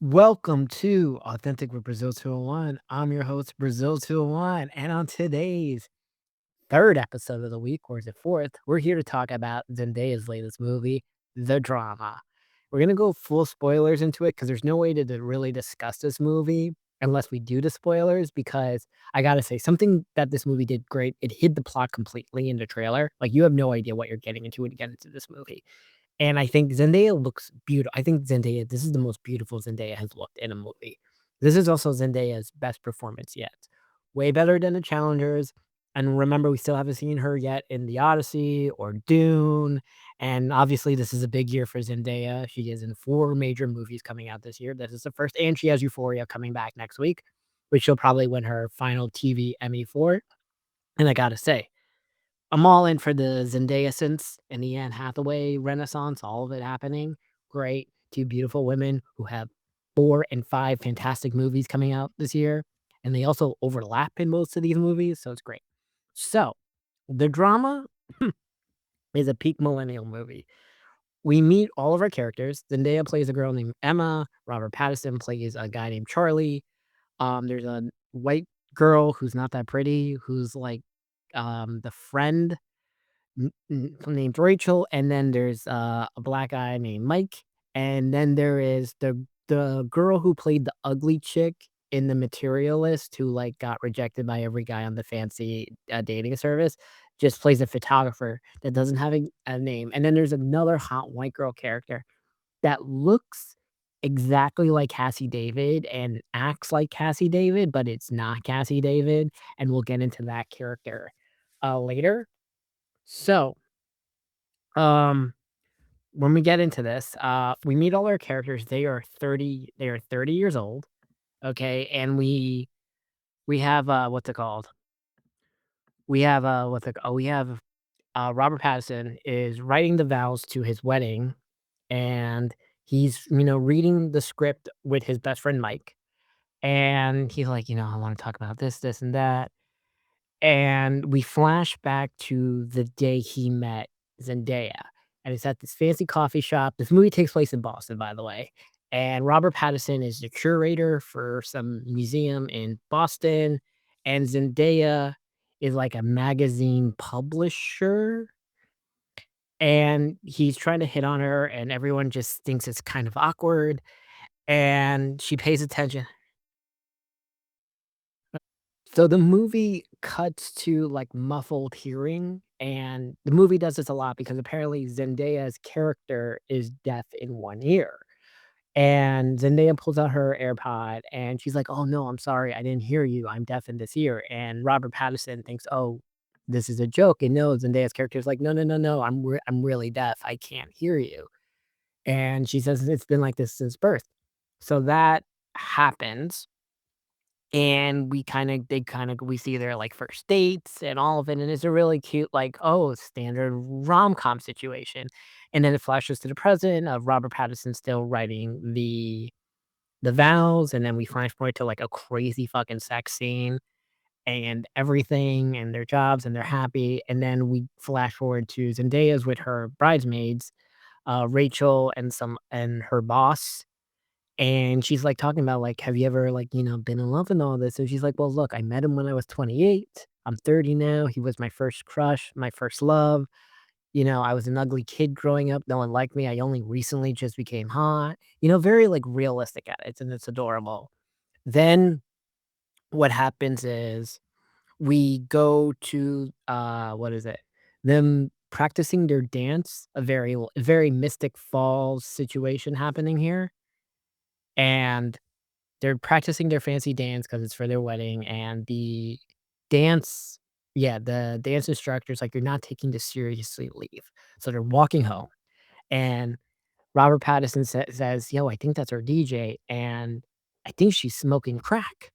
Welcome to Authentic with Brazil 201. I'm your host, Brazil 201. And on today's third episode of the week, or is it fourth? We're here to talk about Zendaya's latest movie, The Drama. We're going to go full spoilers into it because there's no way to really discuss this movie unless we do the spoilers. Because I got to say, something that this movie did great, it hid the plot completely in the trailer. Like, you have no idea what you're getting into when you get into this movie. And I think Zendaya looks beautiful. I think Zendaya this is the most beautiful Zendaya has looked in a movie. This is also Zendaya's best performance yet. Way better than the Challengers, and remember, we still haven't seen her yet in The Odyssey or Dune, and obviously, this is a big year for Zendaya. She is in 4 major movies coming out this year. This is the first, and she has Euphoria coming back next week, which she'll probably win her final TV Emmy for, and I gotta say, I'm all in for the Zendaya since and the Anne Hathaway renaissance, all of it happening. Great. 2 beautiful women who have 4 and 5 fantastic movies coming out this year, and they also overlap in most of these movies, so it's great. So, the drama is a peak millennial movie. We meet all of our characters. Zendaya plays a girl named Emma, Robert Pattinson plays a guy named Charlie. There's a white girl who's not that pretty, who's like, the friend named Rachel, and then there's, a black guy named Mike, and then there is the girl who played the ugly chick in The Materialist who, like, got rejected by every guy on the fancy, dating service, just plays a photographer that doesn't have a name, and then there's another hot white girl character that looks exactly like Cassie David and acts like Cassie David, but it's not Cassie David, and we'll get into that character, later. So um, when we get into this, we meet all our characters. They are 30 years old, okay? And we have, what's it called? We have, Robert Pattinson is writing the vows to his wedding, and he's, reading the script with his best friend, Mike, and he's like, "I wanna talk about this, this, and that." And we flash back to the day he met Zendaya, and it's at this fancy coffee shop. This movie takes place in Boston, by the way, and Robert Pattinson is the curator for some museum in Boston, and Zendaya is like a magazine publisher, and he's trying to hit on her, and everyone just thinks it's kind of awkward, and she pays attention. So the movie cuts to, like, muffled hearing, and the movie does this a lot because apparently Zendaya's character is deaf in one ear, and Zendaya pulls out her AirPod, and she's like, "Oh, no, I'm sorry, I didn't hear you, I'm deaf in this ear," and Robert Pattinson thinks, "Oh, this is a joke," and no, Zendaya's character is like, "No, no, no, no, I'm really deaf, I can't hear you," and she says, "It's been like this since birth." So that happens, and we see their, like, first dates and all of it, and it's a really cute, like, oh, standard rom-com situation, and then it flashes to the present of Robert Pattinson still writing the vows, and then we flash forward to, like, a crazy fucking sex scene and everything, and their jobs, and they're happy, and then we flash forward to Zendaya's with her bridesmaids, Rachel and her boss, and she's, like, talking about, like, "Have you ever, like, been in love and all this?" And she's like, "Well, look, I met him when I was 28. I'm 30 now. He was my first crush, my first love. I was an ugly kid growing up. No one liked me. I only recently just became hot." Very, like, realistic at it, and it's adorable. Then what happens is we go to, what is it? Them practicing their dance, a very Mystic Falls situation happening here, and they're practicing their fancy dance because it's for their wedding, and dance the dance instructor's like, "You're not taking this seriously, leave." So they're walking home, and Robert Pattinson says, "Yo, I think that's our DJ, and I think she's smoking crack."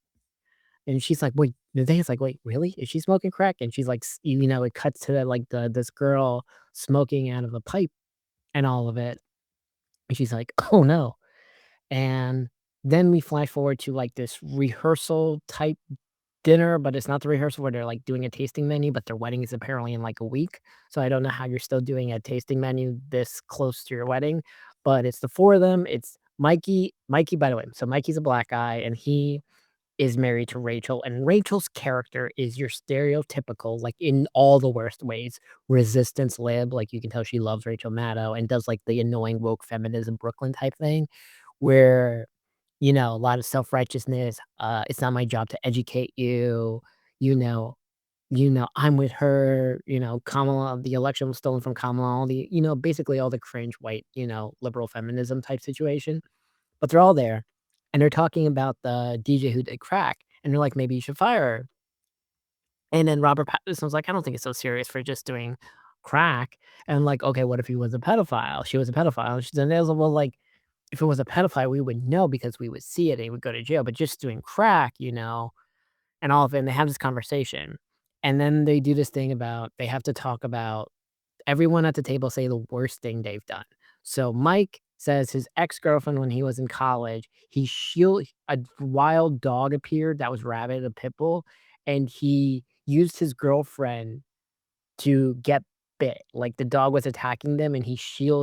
And she's like, "Wait," the dance's like, "Wait, really? Is she smoking crack?" And she's like, it cuts to, like, this girl smoking out of a pipe and all of it, and she's like, "Oh, no." And then we flash forward to, like, this rehearsal type dinner, but it's not the rehearsal where they're, like, doing a tasting menu, but their wedding is apparently in, like, a week. So I don't know how you're still doing a tasting menu this close to your wedding, but it's the 4 of them. It's Mikey, by the way, so Mikey's a black guy, and he is married to Rachel, and Rachel's character is your stereotypical, like, in all the worst ways, resistance lib, like, you can tell she loves Rachel Maddow and does, like, the annoying woke feminism Brooklyn type thing, where, a lot of self-righteousness, "It's not my job to educate you," you know "I'm with her," Kamala the election was stolen from Kamala, all the basically all the cringe white, liberal feminism type situation. But they're all there, and they're talking about the DJ who did crack, and they're like, "Maybe you should fire her." And then Robert Pattinson was like, "I don't think it's so serious for just doing crack." And like, "Okay, what if he was a pedophile?" She was a pedophile. And she was like, "Well, like, if it was a pedophile, we would know because we would see it and he would go to jail, but just doing crack, and all of it." And they have this conversation. And then they do this thing about they have to talk about everyone at the table say the worst thing they've done. So Mike says his ex-girlfriend when he was in college, a wild dog appeared that was rabid, a pit bull, and he used his girlfriend to get bit. Like the dog was attacking them and he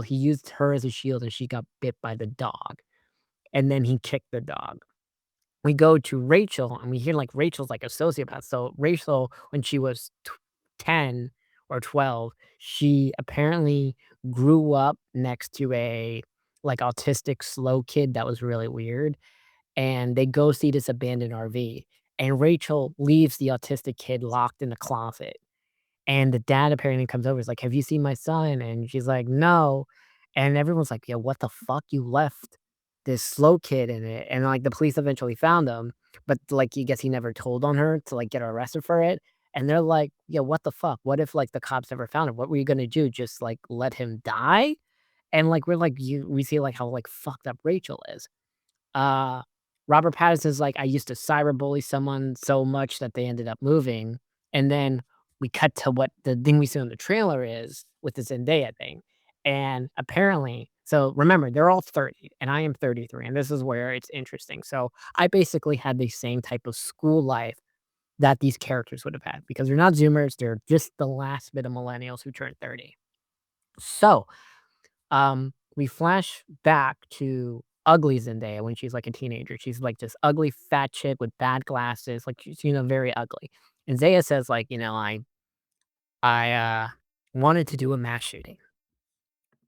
used her as a shield and she got bit by the dog. And then he kicked the dog. We go to Rachel and we hear like Rachel's like a sociopath. So Rachel, when she was 10 or 12, she apparently grew up next to a like autistic slow kid that was really weird. And they go see this abandoned RV. And Rachel leaves the autistic kid locked in the closet. And the dad apparently comes over, he's like, "Have you seen my son?" And she's like, "No." And everyone's like, "Yeah, what the fuck? You left this slow kid in it." And, like, the police eventually found him, but, like, he guess he never told on her to, like, get her arrested for it. And they're like, "Yeah, what the fuck? What if, like, the cops never found him? What were you gonna do? Just, like, let him die?" And, like, we're like, we see, like, how, like, fucked up Rachel is. Uh, Robert Pattinson's like, "I used to cyberbully someone so much that they ended up moving," and then we cut to what the thing we see on the trailer is with the Zendaya thing, and apparently so remember, they're all 30, and I am 33, and this is where it's interesting. So, I basically had the same type of school life that these characters would have had because they're not Zoomers, they're just the last bit of millennials who turned 30. So we flash back to ugly Zendaya when she's, like, a teenager. She's, like, this ugly fat chick with bad glasses, like, she's, very ugly. And Zaya says, like, "I wanted to do a mass shooting."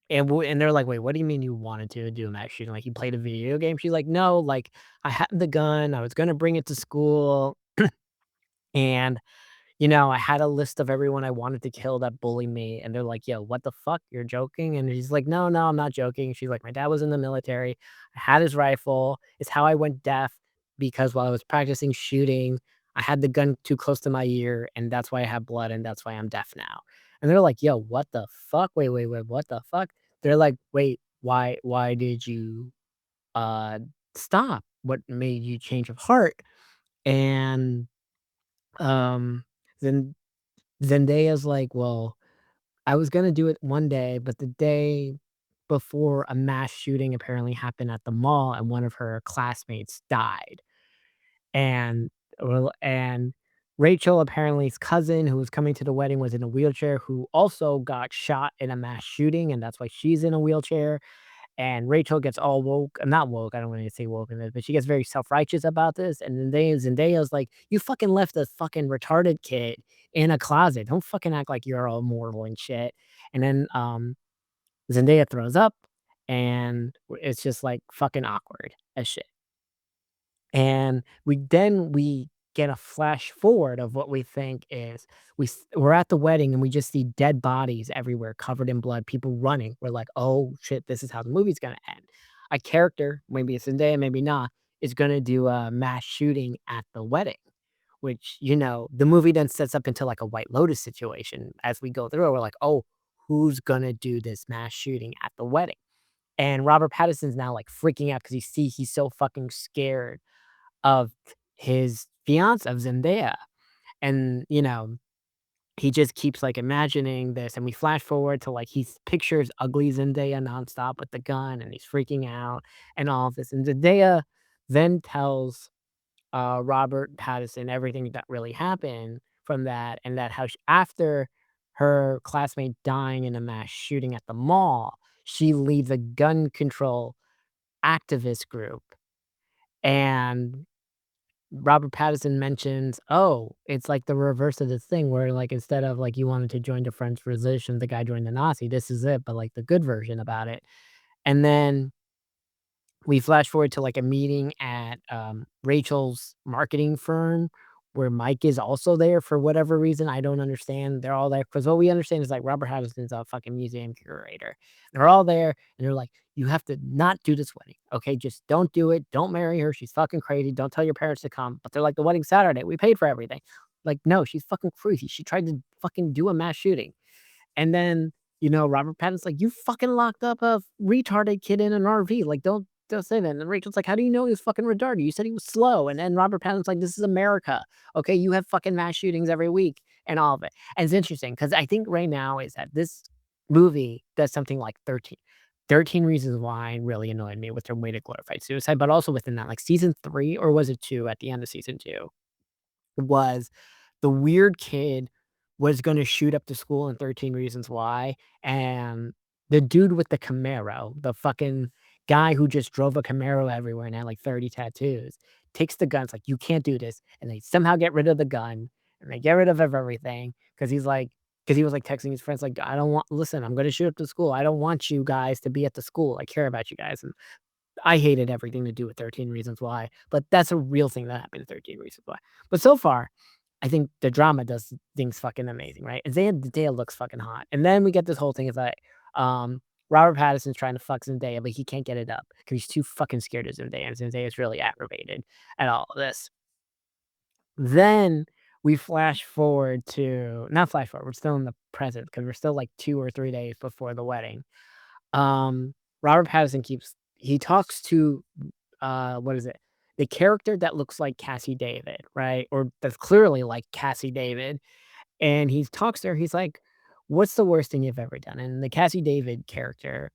And they're like, "Wait, what do you mean you wanted to do a mass shooting? Like, you played a video game?" She's like, "No, like, I had the gun, I was gonna bring it to school, and I had a list of everyone I wanted to kill that bully me, and they're like, "Yo, what the fuck? You're joking?" And he's like, "No, no, I'm not joking." She's like, "My dad was in the military. I had his rifle. It's how I went deaf because while I was practicing shooting, I had the gun too close to my ear, and that's why I have blood, and that's why I'm deaf now." And they're like, "Yo, what the fuck? Wait, wait, wait, what the fuck?" They're like, "Wait, why did you, uh, stop? What made you change of heart?" And, um, then Zendaya's like, "Well, I was gonna do it one day, but the day before a mass shooting apparently happened at the mall and one of her classmates died." And Rachel apparently's cousin who was coming to the wedding was in a wheelchair who also got shot in a mass shooting, and that's why she's in a wheelchair. And Rachel gets all woke not woke, I don't wanna say woke in this, but she gets very self-righteous about this, and then Zendaya's like, "You fucking left a fucking retarded kid in a closet. Don't fucking act like you're all mortal and shit." And then, Zendaya throws up, and it's just, like, fucking awkward as shit. And we get a flash forward of what we think is we're at the wedding and we just see dead bodies everywhere covered in blood, people running. We're like, "Oh shit, this is how the movie's gonna end." A character, maybe it's Zendaya, maybe not, is gonna do a mass shooting at the wedding, which, the movie then sets up into like a White Lotus situation as we go through it. We're like, "Oh, who's gonna do this mass shooting at the wedding?" And Robert Pattinson's now like freaking out because he's so fucking scared of his fiance, of Zendaya, and, he just keeps, like, imagining this, and we flash forward to, like, he pictures ugly Zendaya nonstop with the gun, and he's freaking out and all of this, and Zendaya then tells, Robert Pattinson everything that really happened from that, and that how sh after her classmate dying in a mass shooting at the mall, she leaves a gun control activist group, and Robert Pattinson mentions, "Oh, it's like the reverse of this thing where, like, instead of, like, you wanted to join the French Revolution, the guy joined the Nazi, this is it, but, like, the good version about it." And then we flash forward to, like, a meeting at, Rachel's marketing firm where Mike is also there for whatever reason, I don't understand. They're all there because what we understand is, like, Robert Pattinson's a fucking museum curator. They're all there, and they're like, "You have to not do this wedding, okay? Just don't do it. Don't marry her. She's fucking crazy. Don't tell your parents to come." But they're like, "The wedding's Saturday. We paid for everything." Like, "No, she's fucking crazy. She tried to fucking do a mass shooting." And then, Robert Pattinson's like, "You fucking locked up a retarded kid in an RV, like, don't say that." And then Rachel's like, "How do you know he was fucking retarded? You said he was slow." And then Robert Pattinson's like, "This is America, okay? You have fucking mass shootings every week," and all of it. And it's interesting because I think right now is that this movie does something like 13 Reasons Why really annoyed me with their way to glorify suicide, but also within that, like, season 3 or was it 2 at the end of season 2? Was the weird kid was gonna shoot up the school in 13 Reasons Why, and the dude with the Camaro, the fucking guy who just drove a Camaro everywhere and had, like, 30 tattoos, takes the gun, it's like, "You can't do this," and they somehow get rid of the gun, and they get rid of everything because he was, like, texting his friends, like, "I don't want listen, I'm gonna shoot up the school. I don't want you guys to be at the school. I care about you guys," and I hated everything to do with 13 Reasons Why, but that's a real thing that happened in 13 Reasons Why. But so far, I think the drama does things fucking amazing, right? And Zendaya looks fucking hot. And then we get this whole thing is like, Robert Pattinson's trying to fuck Zendaya, but he can't get it up because he's too fucking scared of Zendaya, and Zendaya's really aggravated at all of this. Then we flash forward to not flash forward, we're still in the present because we're still like 2 or 3 days before the wedding. Um, Robert Pattinson he talks to, what is it? The character that looks like Cassie David, right? Or that's clearly like Cassie David, and he talks to her, he's like, "What's the worst thing you've ever done?" And the Cassie David character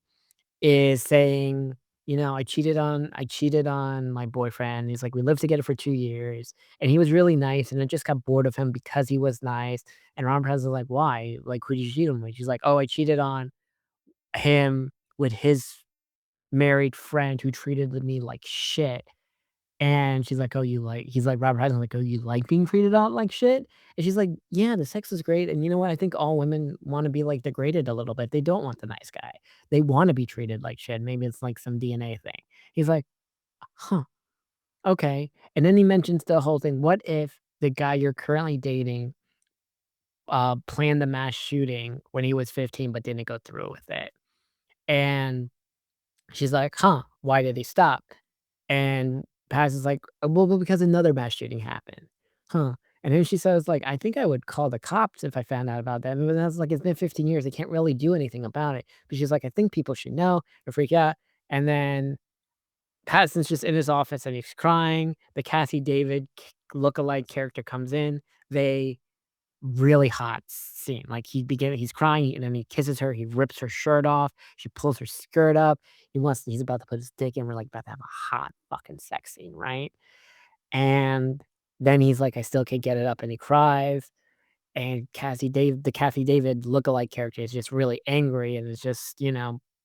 is saying, "I cheated on my boyfriend." He's like, "We lived together for 2 years, and he was really nice, and I just got bored of him because he was nice." And Robert Pattinson's like, "Why? Like, who did you cheat on with?" She's like, "Oh, I cheated on him with his married friend who treated me like shit." And she's like, "Oh, you like" he's like, Robert Pattinson's like, "Oh, you like being treated out like shit?" And she's like, "Yeah, the sex is great, and you know what? I think all women wanna be, like, degraded a little bit. They don't want the nice guy. They wanna be treated like shit. Maybe it's, like, some DNA thing." He's like, "Huh, okay." And then he mentions the whole thing, "What if the guy you're currently dating, planned the mass shooting when he was 15 but didn't go through with it?" And she's like, "Huh, why did he stop?" And Paz is like, well, because another mass shooting happened." "Huh." And then she says, like, "I think I would call the cops if I found out about that." And then I was like, "It's been 15 years. They can't really do anything about it." But she's like, "I think people should know or freak out." And then Pattinson's just in his office and he's crying. The Kathy David lookalike character comes in. They really hot scene. Like, he's crying, and then he kisses her, he rips her shirt off, she pulls her skirt up, he's about to put his dick in, we're, like, about to have a hot fucking sex scene, right? And then he's like, "I still can't get it up," and he cries, and the Kathy David lookalike character is just really angry and is just,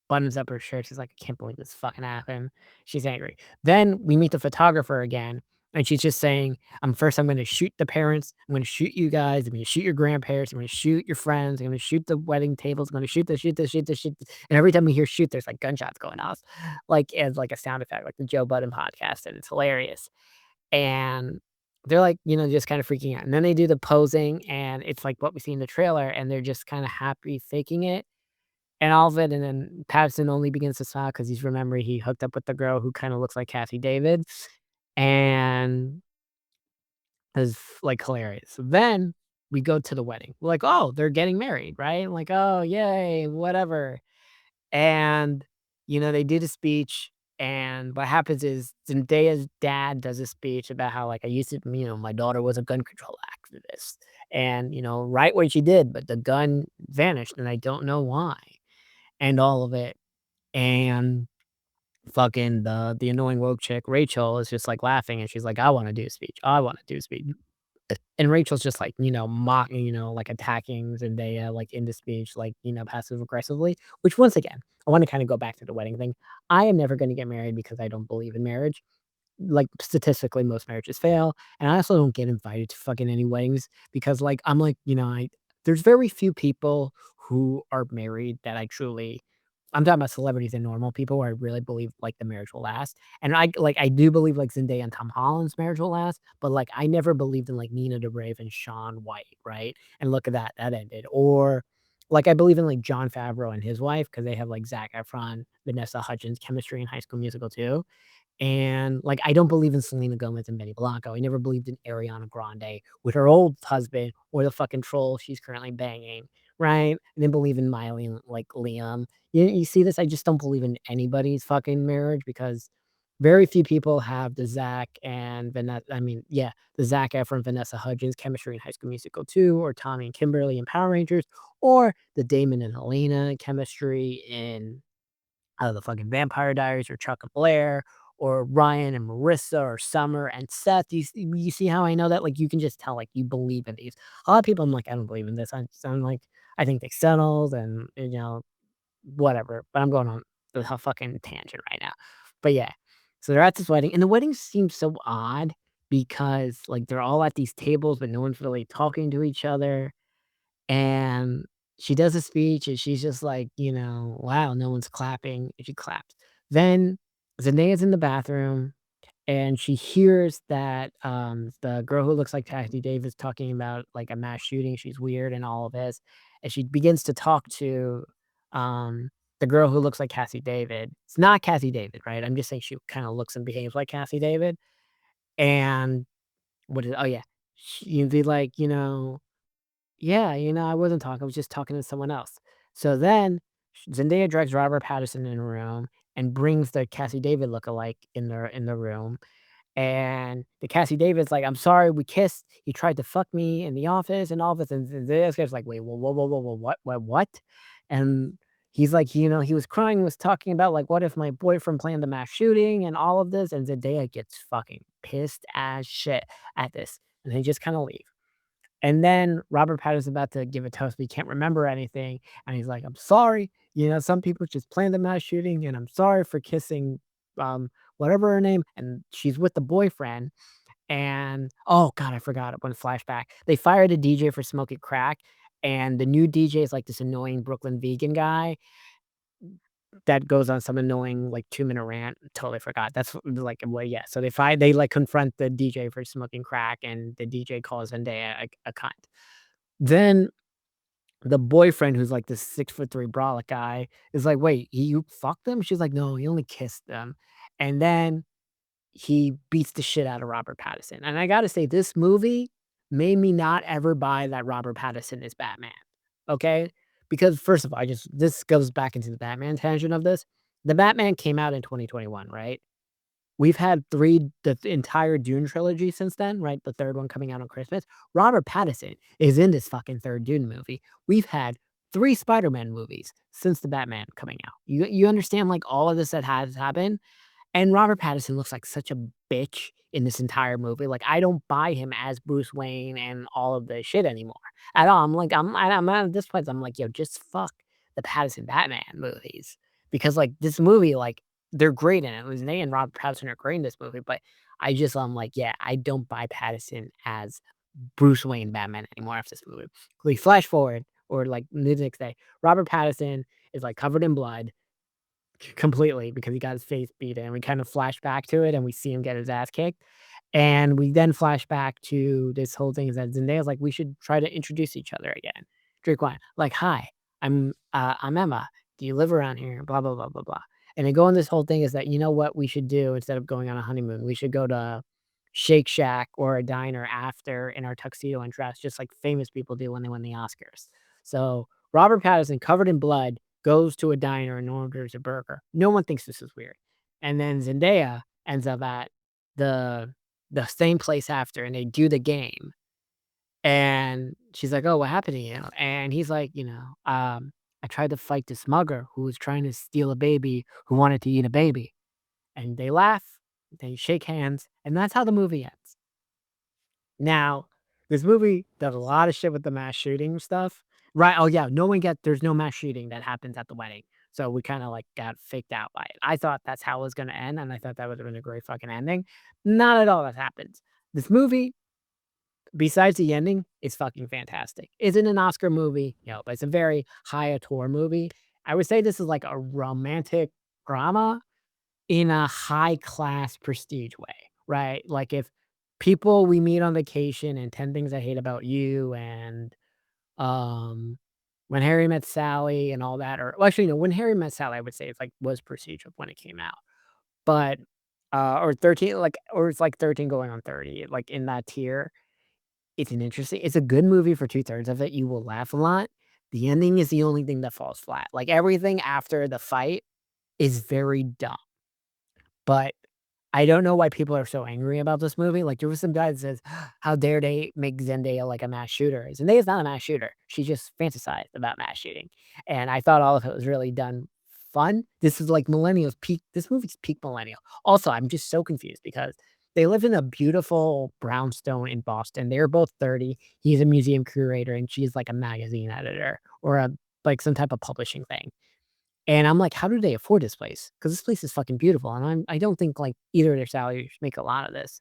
buttons up her shirt. She's like, "I can't believe this fucking happened." She's angry. Then we meet the photographer again, and she's just saying, I'm gonna shoot the parents, I'm gonna shoot you guys, I'm gonna shoot your grandparents, I'm gonna shoot your friends, I'm gonna shoot the wedding tables, I'm gonna shoot this, shoot this, shoot this, shoot this." And every time we hear shoot, there's like gunshots going off, like as like a sound effect, like the Joe Budden podcast, and it's hilarious. And they're like, just kind of freaking out. And then they do the posing, and it's like what we see in the trailer, and they're just kind of happy faking it and all of it. And then Patterson only begins to smile because he's remembering he hooked up with the girl who kind of looks like Kathy David. And is like hilarious. So then we go to the wedding. We're like, oh, they're getting married, right? Like, oh, yay, whatever. And, they did a speech, and what happens is Zendaya's dad does a speech about how, like, I used to, my daughter was a gun control activist. And, right when she did, but the gun vanished, and I don't know why, and all of it. And fucking the annoying woke chick, Rachel, is just like laughing, and she's like, I want to do a speech. I want to do a speech. And Rachel's just, like, mocking, like, attacking Zendaya, like, in the speech, like, passive aggressively, which once again, I wanna kinda go back to the wedding thing. I am never gonna get married because I don't believe in marriage. Like, statistically, most marriages fail, and I also don't get invited to fucking any weddings because, like, I'm like, there's very few people who are married that I truly I'm talking about celebrities and normal people where I really believe, like, the marriage will last, and I do believe, like, Zendaya and Tom Holland's marriage will last, but, like, I never believed in, like, Nina Dobrev and Shaun White, right? And look at that, that ended. Or, like, I believe in, like, Jon Favreau and his wife because they have, like, Zac Efron, Vanessa Hudgens chemistry in High School Musical too. And, like, I don't believe in Selena Gomez and Benny Blanco. I never believed in Ariana Grande with her old husband or the fucking troll she's currently banging, right? I didn't believe in Miley and, like, Liam. You see this? I just don't believe in anybody's fucking marriage because very few people have the Zac and Vanessa I mean, yeah, the Zac Efron, Vanessa Hudgens chemistry in High School Musical 2 or Tommy and Kimberly in Power Rangers or the Damon and Helena chemistry in out of the fucking Vampire Diaries or Chuck and Blair or Ryan and Marissa or Summer and Seth. You see how I know that? Like, you can just tell, like, you believe in these. A lot of people, I'm like, I don't believe in this. I'm like, I think they settled and, whatever. But I'm going on the fucking tangent right now. But yeah, so they're at this wedding, and the wedding seems so odd because, like, they're all at these tables, but no one's really talking to each other. And she does a speech, and she's just like, "Wow, no one's clapping," and she claps. Then Zendaya's in the bathroom, and she hears that, the girl who looks like Kathy Davis talking about, like, a mass shooting, she's weird and all of this, and she begins to talk to, the girl who looks like Cassie David. It's not Cassie David, right? I'm just saying she kinda looks and behaves like Cassie David, and oh, yeah. She'd be like, yeah, I wasn't talking, I was just talking to someone else. So then Zendaya drags Robert Pattinson in a room and brings the Cassie David lookalike in the room. And the Cassie David's like, "I'm sorry, we kissed. He tried to fuck me in the office and all this." And Zendaya's guy's like, "Wait, whoa, what?" And he's like, he was crying, was talking about like, "What if my boyfriend planned the mass shooting and all of this?" And Zendaya gets fucking pissed as shit at this, and they just kind of leave. And then Robert Pattinson's about to give a toast, but he can't remember anything, and he's like, "I'm sorry, some people just plan the mass shooting, and I'm sorry for kissing, whatever her name," and she's with the boyfriend, and oh god, I forgot it, one flashback. They fired a DJ for smoking crack, and the new DJ is like this annoying Brooklyn vegan guy that goes on some annoying, like, two-minute rant. Totally forgot. That's like, well, yeah, so they, like, confront the DJ for smoking crack, and the DJ calls Zendaya a cunt. Then the boyfriend, who's like this 6'3" brolic guy, is like, "Wait, you fucked him?" She's like, "No, he only kissed them." And then he beats the shit out of Robert Pattinson. And I gotta say, this movie made me not ever buy that Robert Pattinson is Batman, okay? Because first of all, this goes back into the Batman tangent of this. The Batman came out in 2021, right? We've had 3 entire Dune trilogy since then, right? The 3rd one coming out on Christmas. Robert Pattinson is in this fucking 3rd Dune movie. We've had 3 Spider-Man movies since the Batman coming out. You understand, like, all of this that has happened? And Robert Pattinson looks like such a bitch in this entire movie, like, I don't buy him as Bruce Wayne and all of this shit anymore at all. I'm at this point, I'm like, "Yo, just fuck the Pattinson Batman movies." Because, like, this movie, like, they're great in it. Zendaya and Robert Pattinson are great in this movie, but I'm like, "Yeah, I don't buy Pattinson as Bruce Wayne Batman anymore after this movie." We flash forward or, like, the next day, Robert Pattinson is, like, covered in blood completely because he got his face beat in. We kind of flash back to it and we see him get his ass kicked. And we then flash back to this whole thing is that Zendaya's like, we should try to introduce each other again. Drink wine. Like, hi, I'm Emma. Do you live around here? Blah blah blah blah blah. And they go on this whole thing is that you know what we should do instead of going on a honeymoon, we should go to Shake Shack or a diner after in our tuxedo and dress, just like famous people do when they win the Oscars. So Robert Pattinson, covered in blood, goes to a diner and orders a burger. No one thinks this is weird. And then Zendaya ends up at the the same place after, and they do the game. And she's like, "Oh, what happened to you?" And he's like, "I tried to fight this mugger who was trying to steal a baby who wanted to eat a baby." And they laugh, they shake hands, and that's how the movie ends. Now This movie does a lot of shit with the mass shooting stuff. Right, oh, yeah, there's no mass shooting that happens at the wedding, so we kinda, like, got faked out by it. I thought that's how it was gonna end, and I thought that would've been a great fucking ending. Not at all that happens. This movie, besides the ending, is fucking fantastic. Is it an Oscar movie? No, but it's a very high auteur movie. I would say this is like a romantic drama in a high class prestige way, right? Like if People We Meet on Vacation and 10 Things I Hate About You and um When Harry Met Sally and all that, or well, actually no, When Harry Met Sally I would say it's like was prestige when it came out. But or 13, like, or it's like 13 going on 30, like in that tier. It's a good movie for 2/3 of it. You will laugh a lot. The ending is the only thing that falls flat. Like everything after the fight is very dumb. But I don't know why people are so angry about this movie. Like, there was some guy that says, "How dare they make Zendaya like a mass shooter?" Zendaya's not a mass shooter. She just fantasized about mass shooting, and I thought all of it was really done fun. This is like millennials peak This movie's peak millennial. Also, I'm just so confused because they live in a beautiful brownstone in Boston. They're both 30. He's a museum curator, and she's like a magazine editor or some type of publishing thing. And I'm like, "How do they afford this place? Because this place is fucking beautiful, and I don't think, like, either of their salaries make a lot of this."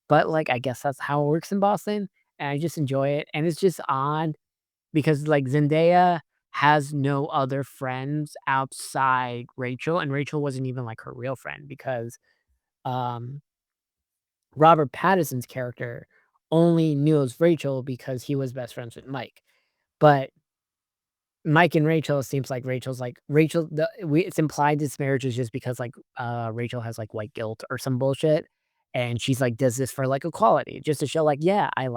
But, like, I guess that's how it works in Boston, and I just enjoy it, and it's just odd because, like, Zendaya has no other friends outside Rachel, and Rachel wasn't even, like, her real friend because, um, Robert Pattinson's character only knows Rachel because he was best friends with Mike. But Mike and Rachel, it seems like Rachel the we it's implied this marriage is just because, like, Rachel has, like, white guilt or some bullshit, and she's like, does this for, like, equality, just to show, like, "Yeah, I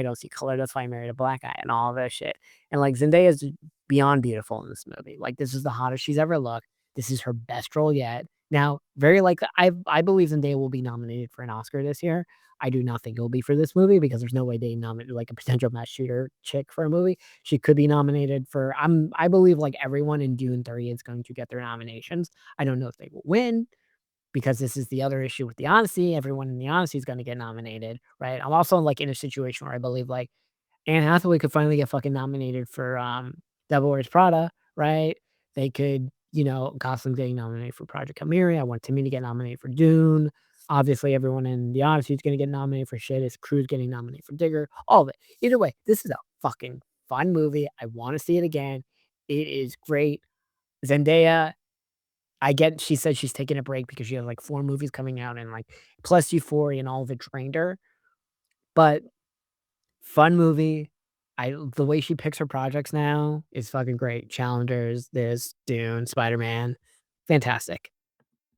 don't see color, that's why I married a black guy," and all this shit, and, like, Zendaya's beyond beautiful in this movie, like, this is the hottest she's ever looked, this is her best role yet. Now, very likely I believe Zendaya will be nominated for an Oscar this year. I do not think it will be for this movie because there's no way they nominate, like, a potential mass shooter chick for a movie. She could be nominated for I believe, like, everyone in Dune 3 is going to get their nominations. I don't know if they will win because this is the other issue with The Odyssey. Everyone in The Odyssey is gonna get nominated, right? I'm also, like, in a situation where I believe, like, Anne Hathaway could finally get fucking nominated for, Devil Wears Prada, right? They could, Gosling getting nominated for Project Hail Mary. I want Timmy to get nominated for Dune. Obviously, everyone in The Odyssey is gonna get nominated for shit. His crew's getting nominated for Digger, all of it. Either way, this is a fucking fun movie. I wanna see it again. It is great. Zendaya, I get she said she's taking a break because she has, like, 4 movies coming out and, like, plus Euphoria and all of it drained her, but fun movie. The way she picks her projects now is fucking great. Challengers, this, Dune, Spider-Man. Fantastic.